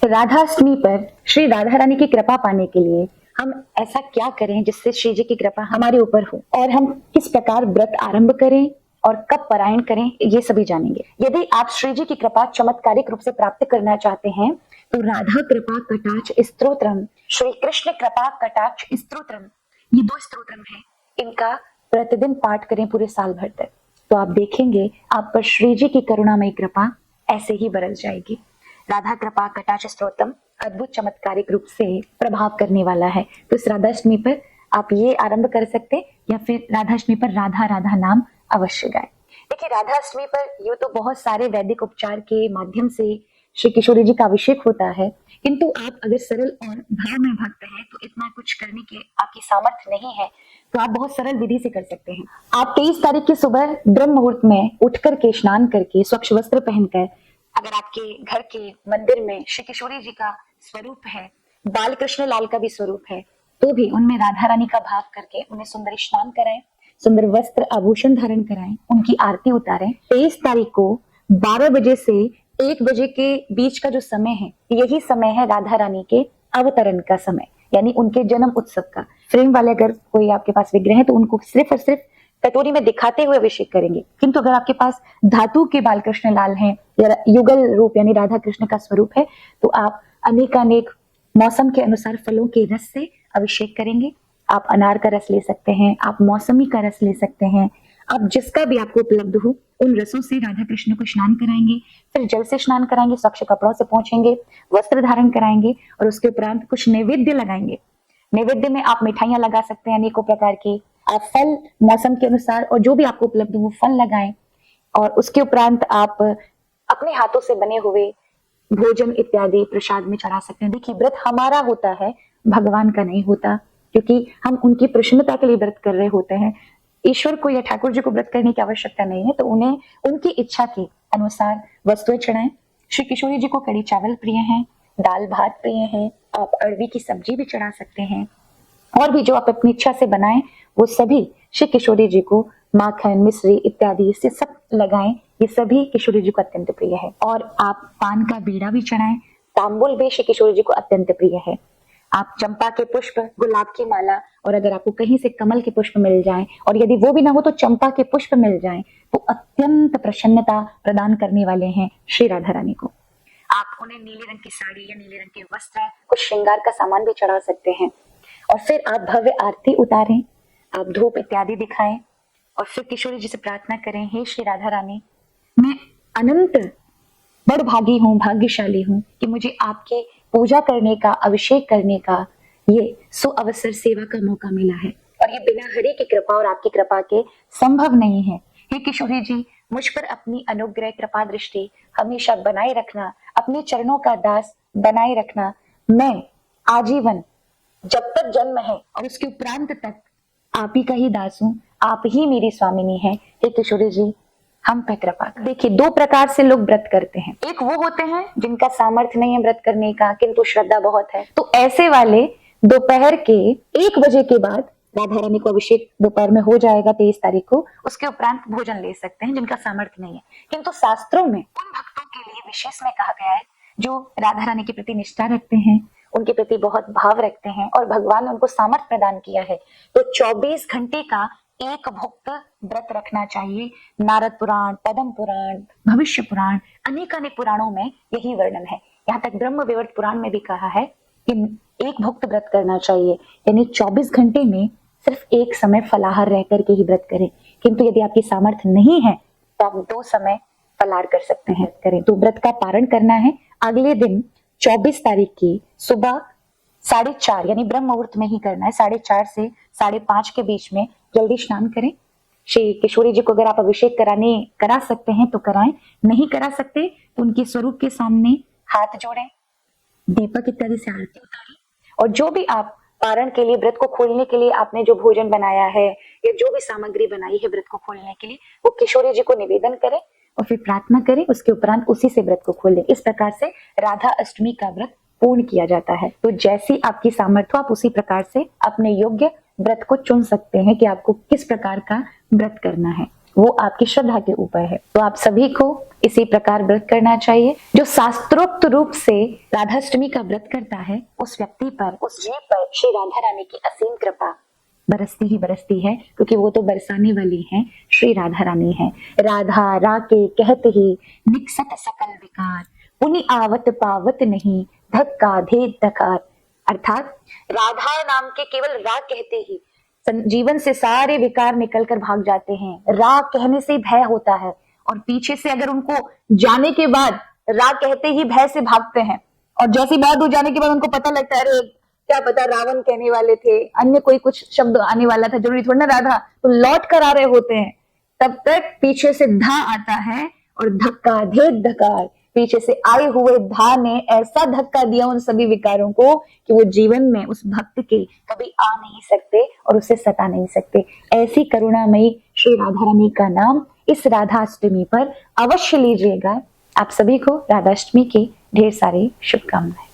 राधाष्टमी पर श्री राधा रानी की कृपा पाने के लिए हम ऐसा क्या करें जिससे श्री जी की कृपा हमारे ऊपर हो, और हम किस प्रकार व्रत आरंभ करें और कब पारायण करें, ये सभी जानेंगे। यदि आप श्री जी की कृपा चमत्कारिक रूप से प्राप्त करना चाहते हैं तो राधा कृपा कटाक्ष स्तोत्रम, श्री कृष्ण कृपा कटाक्ष स्तोत्रम, ये 2 स्तोत्रम हैं। इनका प्रतिदिन पाठ करें पूरे साल भर तक, तो आप देखेंगे आप पर श्री जी की करुणामयी कृपा ऐसे ही बरस जाएगी। राधा कृपा कटाक्ष स्तोत्रम अद्भुत चमत्कारिक रूप से प्रभाव करने वाला है। तो इस राधाष्टमी पर आप ये आरंभ कर सकते हैं, या फिर राधाष्टमी पर राधा राधा नाम अवश्य गाएं। देखिए, राधाष्टमी पर यूं तो बहुत सारे वैदिक उपचार के माध्यम से श्री किशोरी जी का अभिषेक होता है, किंतु आप अगर सरल और भाव में भक्त हैं तो इतना कुछ करने के आपकी सामर्थ्य नहीं है, तो आप बहुत सरल विधि से कर सकते हैं। आप 23 तारीख की सुबह ब्रह्म मुहूर्त में उठ करके स्नान करके स्वच्छ वस्त्र पहनकर, अगर आपके घर के मंदिर में श्री किशोरी जी का स्वरूप है, बाल कृष्ण लाल का भी स्वरूप है, तो भी उनमें राधा रानी का भाव करके उन्हें सुंदर स्नान कराएं, सुंदर वस्त्र आभूषण धारण कराएं, उनकी आरती उतारें। 23 तारीख को 12 बजे से 1 बजे के बीच का जो समय है, यही समय है राधा रानी के अवतरण का समय, यानी उनके जन्म उत्सव का। फ्रेम वाले अगर कोई आपके पास विग्रह है तो उनको सिर्फ और सिर्फ कटोरी में दिखाते हुए अभिषेक करेंगे, किंतु अगर आपके पास धातु के बाल कृष्ण लाल हैं या युगल रूप यानी राधा कृष्ण का स्वरूप है, तो आप अनेकानेक मौसम के अनुसार फलों के रस से अभिषेक करेंगे। आप अनार का रस ले सकते हैं, आप मौसमी का रस ले सकते हैं, आप जिसका भी आपको उपलब्ध हो उन रसों से राधा कृष्ण को स्नान कराएंगे। फिर जल से स्नान कराएंगे, स्वच्छ कपड़ों से पोंछेंगे, वस्त्र धारण कराएंगे और उसके उपरांत कुछ नैवेद्य लगाएंगे। नैवेद्य में आप मिठाइयां लगा सकते हैं अनेकों प्रकार की, आप फल मौसम के अनुसार और जो भी आपको उपलब्ध हो वो फल लगाएं, और उसके उपरांत आप अपने हाथों से बने हुए भोजन इत्यादि प्रसाद में चढ़ा सकते हैं। देखिए, व्रत हमारा होता है, भगवान का नहीं होता, क्योंकि हम उनकी प्रसन्नता के लिए व्रत कर रहे होते हैं। ईश्वर को या ठाकुर जी को व्रत करने की आवश्यकता नहीं है, तो उन्हें उनकी इच्छा के अनुसार वस्तुएं चढ़ाएं। श्री किशोरी जी को कड़ी चावल प्रिय हैं, दाल भात प्रिय हैं, आप अरवी की सब्जी भी चढ़ा सकते हैं, और भी जो आप अपनी इच्छा से बनाएं वो सभी श्री किशोरी जी को माखन मिश्री इत्यादि इससे सब लगाएं। ये सभी किशोरी जी को अत्यंत प्रिय है। और आप पान का बीड़ा भी चढ़ाएं, तांबुल भी श्री किशोरी जी को अत्यंत प्रिय है। आप चंपा के पुष्प, गुलाब की माला, और अगर आपको कहीं से कमल के पुष्प मिल जाएं, और यदि वो भी ना हो तो चंपा के पुष्प मिल जाएं, तो अत्यंत प्रसन्नता प्रदान करने वाले हैं श्री राधा रानी को। आप उन्हें नीले रंग की साड़ी या नीले रंग के वस्त्र, कुछ श्रृंगार का सामान भी चढ़ा सकते हैं। और फिर आप भव्य आरती उतारें, आप धूप इत्यादि दिखाएं, और फिर किशोरी जी से प्रार्थना करें, हे श्री राधा रानी, मैं अनंत बड़ भागी हूँ, भाग्यशाली हूँ कि मुझे आपके पूजा करने का, अभिषेक करने का ये सुअवसर सेवा का मौका मिला है, और ये बिना हरि की कृपा और आपकी कृपा के संभव नहीं है। हे किशोरी जी, मुझ पर अपनी अनुग्रह कृपा दृष्टि हमेशा बनाए रखना, अपने चरणों का दास बनाए रखना। मैं आजीवन जब तक जन्म है और उसके उपरांत तक आप ही का ही दास हूँ, आप ही मेरी स्वामिनी है। हे किशोरी जी, हम पे कृपा। देखिए, 2 प्रकार से लोग व्रत करते हैं। एक वो होते हैं जिनका सामर्थ्य नहीं है व्रत करने का, किंतु श्रद्धा बहुत है, तो ऐसे वाले दोपहर के 1 बजे के बाद राधा रानी को अभिषेक दोपहर में हो जाएगा 23 तारीख को, उसके उपरांत भोजन ले सकते हैं जिनका सामर्थ्य नहीं है। किंतु शास्त्रों में उन भक्तों के लिए विशेष में कहा गया है जो राधा रानी के प्रति निष्ठा रखते हैं, उनके प्रति बहुत भाव रखते हैं, और भगवान ने उनको सामर्थ्य प्रदान किया है, तो 24 घंटे का एक भुक्त व्रत रखना चाहिए। नारद पुराण, पद्म पुराण, भविष्य पुराण, अनेक पुराणों में यही वर्णन है। यहाँ तक ब्रह्म वैवर्त पुराण में भी कहा है कि एक भुक्त व्रत करना चाहिए, यानी 24 घंटे में सिर्फ एक समय फलाहार रह करके ही व्रत करें। किंतु यदि आपकी सामर्थ्य नहीं है तो आप 2 समय फलाहार कर सकते हैं, करें। तो व्रत का पारण करना है अगले दिन 24 तारीख की सुबह 4:30 यानी ब्रह्म मुहूर्त में ही करना है। 4:30 से 5:30 के बीच में जल्दी स्नान करें। श्री किशोरी जी को अगर आप अभिषेक करा सकते हैं तो कराएं, नहीं करा सकते तो उनके स्वरूप के सामने हाथ जोड़ें, दीपक इत्यादि से आरती उतारें, और जो भी आप पारण के लिए, व्रत को खोलने के लिए आपने जो भोजन बनाया है या जो भी सामग्री बनाई है व्रत को खोलने के लिए, वो किशोरी जी को निवेदन करें और फिर प्रार्थना करें। उसके उपरांत उसी से व्रत को खोलें। इस प्रकार से राधा अष्टमी का व्रत पूर्ण किया जाता है। तो जैसी आपकी सामर्थ्य आप उसी प्रकार से अपने योग्य व्रत को चुन सकते हैं कि आपको किस प्रकार का व्रत करना है। वो आपकी श्रद्धा के ऊपर है। तो आप सभी को इसी प्रकार व्रत करना चाहिए। जो शास्त्रोक्त रूप से राधाष्टमी का व्रत करता है उस व्यक्ति पर, उस जीव पर श्री राधा रानी की असीम कृपा बरसती ही बरसती है, क्योंकि वो तो बरसाने वाली हैं, श्री राधा रानी है। राधा राके कहते ही निकसत सकल विकार, पुनि आवत पावत नहीं, धक्का धेत धकार। अर्थात राधा नाम के केवल रा कहते ही जीवन से सारे विकार निकलकर भाग जाते हैं। रा कहने से भय होता है, और पीछे से अगर उनको जाने के बाद रा कहते ही भय से भागते हैं, और जैसी बात हो जाने के बाद उनको पता लगता है अरे क्या पता रावण कहने वाले थे, अन्य कोई कुछ शब्द आने वाला था, जरूरी थोड़ा ना राधा, तो लौट कर आ रहे होते हैं। तब तक पीछे से धा आता है और धक्का धेत धकार, पीछे से आए हुए धा ने ऐसा धक्का दिया उन सभी विकारों को कि वो जीवन में उस भक्त के कभी आ नहीं सकते और उसे सता नहीं सकते। ऐसी करुणामयी श्री राधा रानी का नाम इस राधाष्टमी पर अवश्य लीजिएगा। आप सभी को राधाष्टमी की ढेर सारी शुभकामनाएं।